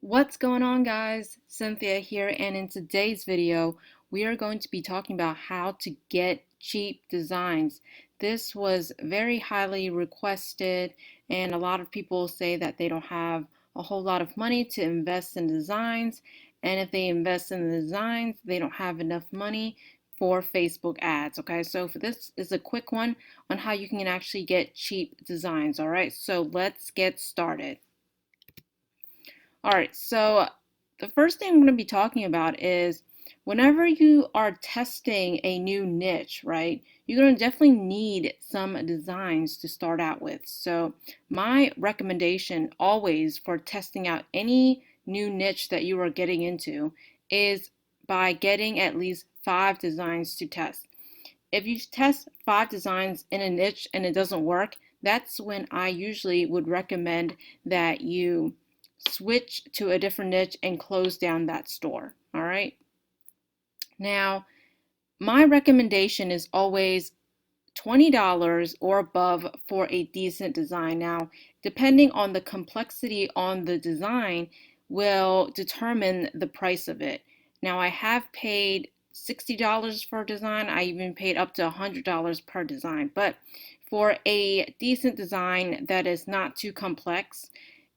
What's going on, guys? Cynthia here, and in today's video we are going to be talking about how to get cheap designs. This was very highly requested, and a lot of people say that they don't have a whole lot of money to invest in designs, and if they invest in the designs they don't have enough money for Facebook ads. Okay, so for this is a quick one on how you can actually get cheap designs. All right, so let's get started. All right, so the first thing I'm going to be talking about is whenever you are testing a new niche, right, you're going to definitely need some designs to start out with. So my recommendation always for testing out any new niche that you are getting into is by getting at least 5 designs to test. If you test 5 designs in a niche and it doesn't work, that's when I usually would recommend that you switch to a different niche and close down that store. All right. Now, my recommendation is always $20 or above for a decent design. Now, depending on the complexity on the design will determine the price of it. Now, I have paid $60 for a design. I even paid up to $100 per design. But for a decent design that is not too complex,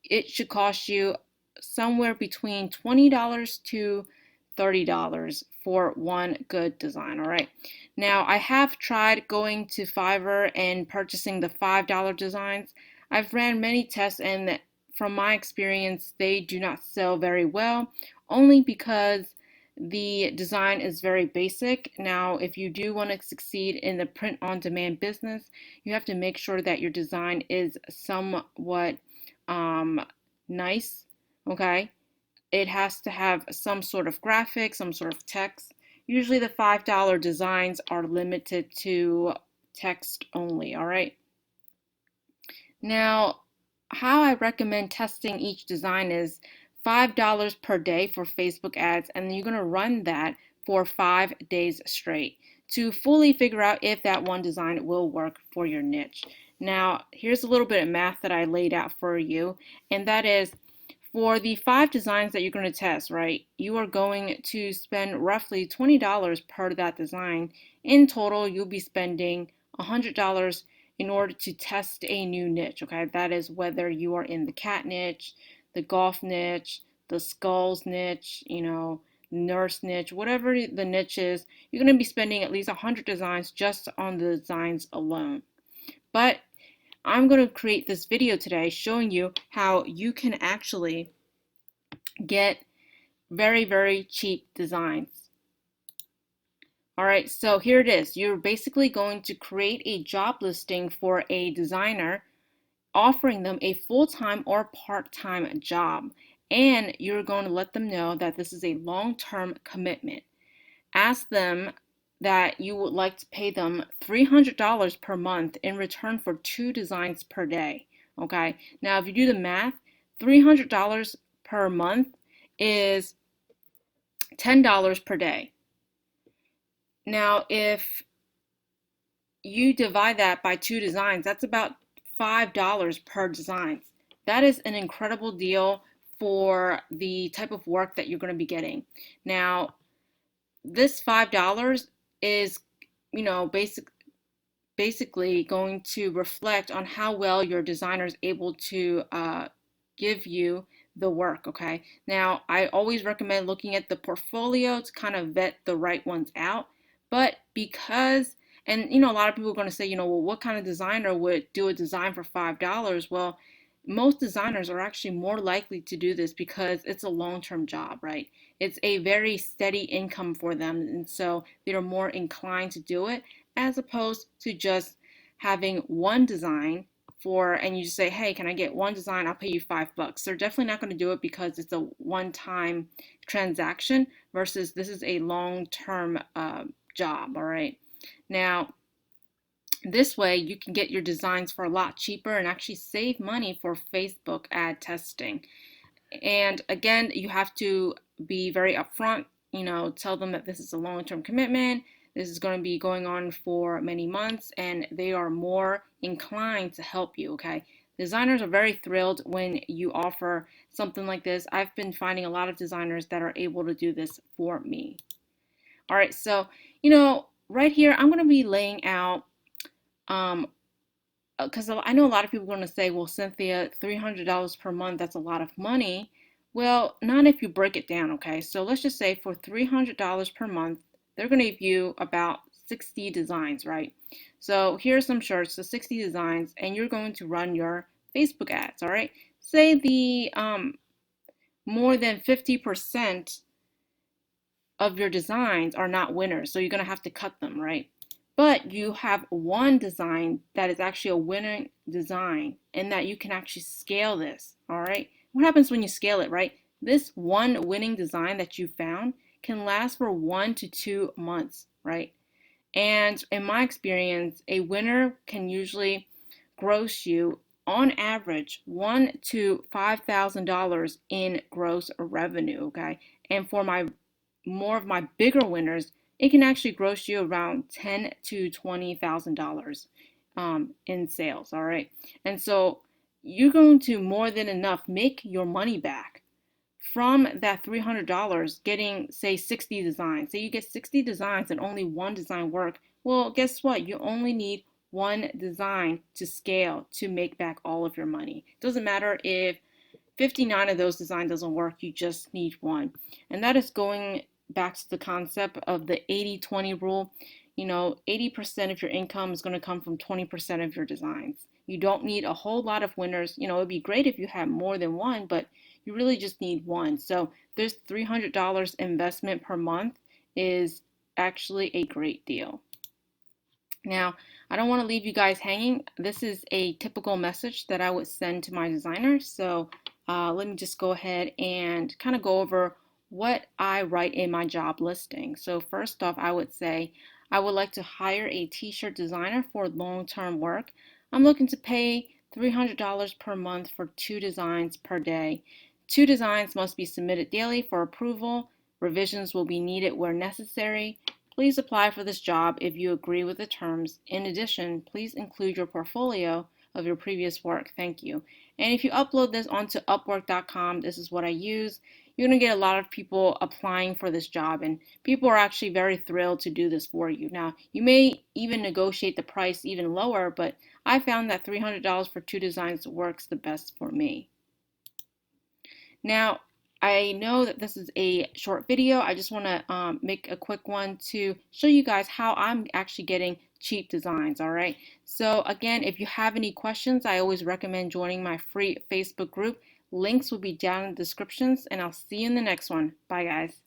it should cost you somewhere between $20 to $30 for one good design. All right. Now, I have tried going to Fiverr and purchasing the $5 designs. I've ran many tests, and from my experience, they do not sell very well, only because the design is very basic. Now, if you do want to succeed in the print-on-demand business, you have to make sure that your design is somewhat nice, okay? It has to have some sort of graphic, some sort of text. Usually the $5 designs are limited to text only, all right? Now, how I recommend testing each design is $5 per day for Facebook ads, and you're going to run that for 5 days straight to fully figure out if that one design will work for your niche. Now, here's a little bit of math that I laid out for you, and that is for the 5 designs that you're going to test, right, you are going to spend roughly $20 per that design. In total, you'll be spending $100 in order to test a new niche, okay? That is whether you are in the cat niche, the golf niche, the skulls niche, nurse niche, whatever the niche is, you're going to be spending at least 100 designs just on the designs alone. But I'm going to create this video today showing you how you can actually get very, very cheap designs. All right, so here it is. You're basically going to create a job listing for a designer, offering them a full-time or part-time job. And you're going to let them know that this is a long-term commitment. Ask them that you would like to pay them $300 per month in return for 2 designs per day. Okay, now if you do the math, $300 per month is $10 per day. Now, if you divide that by 2 designs, that's about $5 per design. That is an incredible deal for the type of work that you're going to be getting. Now, this $5 is, basically going to reflect on how well your designer is able to give you the work, okay? Now, I always recommend looking at the portfolio to kind of vet the right ones out, but because, and a lot of people are going to say, well, what kind of designer would do a design for $5? Well, most designers are actually more likely to do this because it's a long-term job, right? It's a very steady income for them, and so they're more inclined to do it as opposed to just having one design and you just say, hey, can I get one design? I'll pay you $5. They're definitely not going to do it because it's a one-time transaction versus this is a long-term job, all right? Now, this way you can get your designs for a lot cheaper and actually save money for Facebook ad testing. And again, you have to be very upfront, tell them that this is a long-term commitment. This is going to be going on for many months, and they are more inclined to help you, okay? Designers are very thrilled when you offer something like this. I've been finding a lot of designers that are able to do this for me. All right, so, right here, I'm going to be laying out, because I know a lot of people are going to say, well, Cynthia, $300 per month, that's a lot of money. Well, not if you break it down, okay? So let's just say for $300 per month, they're going to give you about 60 designs, right? So here's some shirts, so 60 designs, and you're going to run your Facebook ads, all right? Say the more than 50% of your designs are not winners, so you're going to have to cut them, right? But you have one design that is actually a winning design and that you can actually scale this, all right? What happens when you scale it, right? This one winning design that you found can last for 1 to 2 months, right? And in my experience, a winner can usually gross you on average $1,000 to $5,000 in gross revenue, okay? And for my more of my bigger winners, it can actually gross you around $10,000 to $20,000 in sales, all right? And so you're going to more than enough make your money back from that $300 getting, say, 60 designs. Say you get 60 designs and only one design work. Well, guess what? You only need one design to scale to make back all of your money. It doesn't matter if 59 of those designs doesn't work, you just need one. And that is going back to the concept of the 80-20 rule. 80% of your income is going to come from 20% of your designs. You don't need a whole lot of winners. It'd be great if you had more than one, but you really just need one. So this $300 investment per month is actually a great deal. Now, I don't want to leave you guys hanging. This is a typical message that I would send to my designers. So let me just go ahead and kind of go over what I write in my job listing. So first off, I would say, I would like to hire a t-shirt designer for long-term work. I'm looking to pay $300 per month for 2 designs per day. 2 designs must be submitted daily for approval. Revisions will be needed where necessary. Please apply for this job if you agree with the terms. In addition, please include your portfolio of your previous work. Thank you. And if you upload this onto Upwork.com, this is what I use. You're going to get a lot of people applying for this job, and people are actually very thrilled to do this for you. Now, you may even negotiate the price even lower, but I found that $300 for 2 designs works the best for me. Now, I know that this is a short video. I just want to make a quick one to show you guys how I'm actually getting cheap designs, all right? So again, if you have any questions, I always recommend joining my free Facebook group. Links will be down in the descriptions, and I'll see you in the next one. Bye, guys.